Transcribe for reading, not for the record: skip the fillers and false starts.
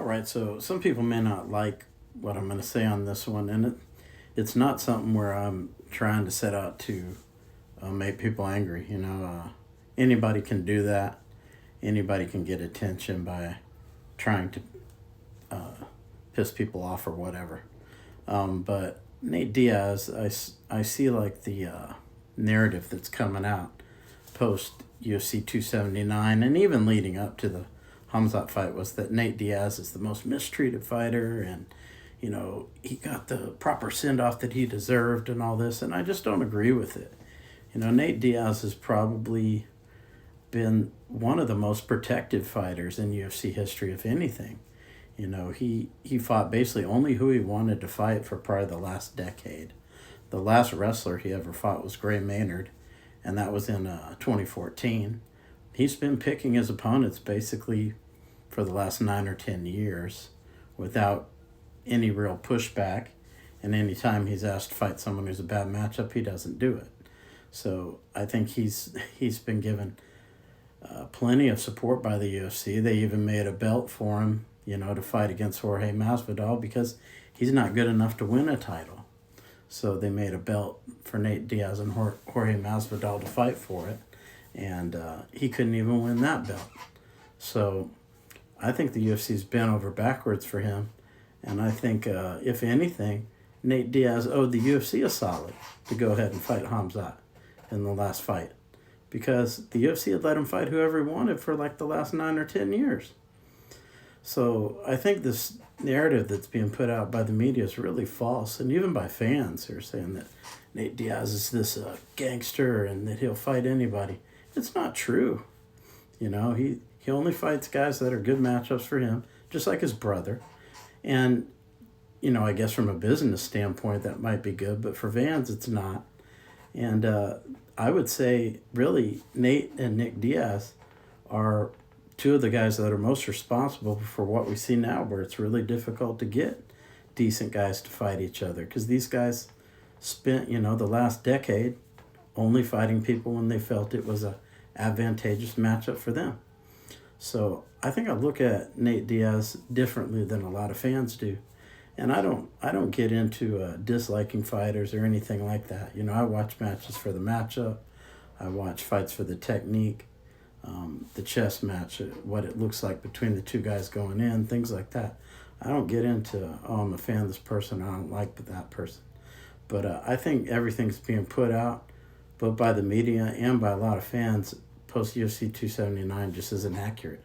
All right, so some people may not like what I'm going to say on this one, and it's not something where I'm trying to set out to make people angry. Anybody can do that. Anybody can get attention by trying to piss people off or whatever. But Nate Diaz, I see like the narrative that's coming out post UFC 279 and even leading up to the Hamzat fight was that Nate Diaz is the most mistreated fighter, and he got the proper send off that he deserved and all this, and I just don't agree with it. Nate Diaz has probably been one of the most protected fighters in UFC history, if anything. He fought basically only who he wanted to fight for probably the last decade. The last wrestler he ever fought was Gray Maynard, and that was in 2014. He's been picking his opponents basically for the last 9 or 10 years without any real pushback. And anytime he's asked to fight someone who's a bad matchup, he doesn't do it. So I think he's been given plenty of support by the UFC. They even made a belt for him, to fight against Jorge Masvidal because he's not good enough to win a title. So they made a belt for Nate Diaz and Jorge Masvidal to fight for it, and he couldn't even win that belt. So I think the UFC's bent over backwards for him, and I think, if anything, Nate Diaz owed the UFC a solid to go ahead and fight Hamzat in the last fight, because the UFC had let him fight whoever he wanted for like the last 9 or 10 years. So I think this narrative that's being put out by the media is really false, and even by fans who are saying that Nate Diaz is this gangster and that he'll fight anybody. It's not true. He only fights guys that are good matchups for him, just like his brother. And, I guess from a business standpoint that might be good, but for fans it's not. And I would say, really, Nate and Nick Diaz are two of the guys that are most responsible for what we see now, where it's really difficult to get decent guys to fight each other. Because these guys spent, the last decade only fighting people when they felt it was a advantageous matchup for them. So I think I look at Nate Diaz differently than a lot of fans do. And I don't get into disliking fighters or anything like that. I watch matches for the matchup. I watch fights for the technique, the chess match, what it looks like between the two guys going in, things like that. I don't get into, I'm a fan of this person, I don't like that person. But I think everything's being put out, both by the media and by a lot of fans, post UFC 279 just isn't accurate.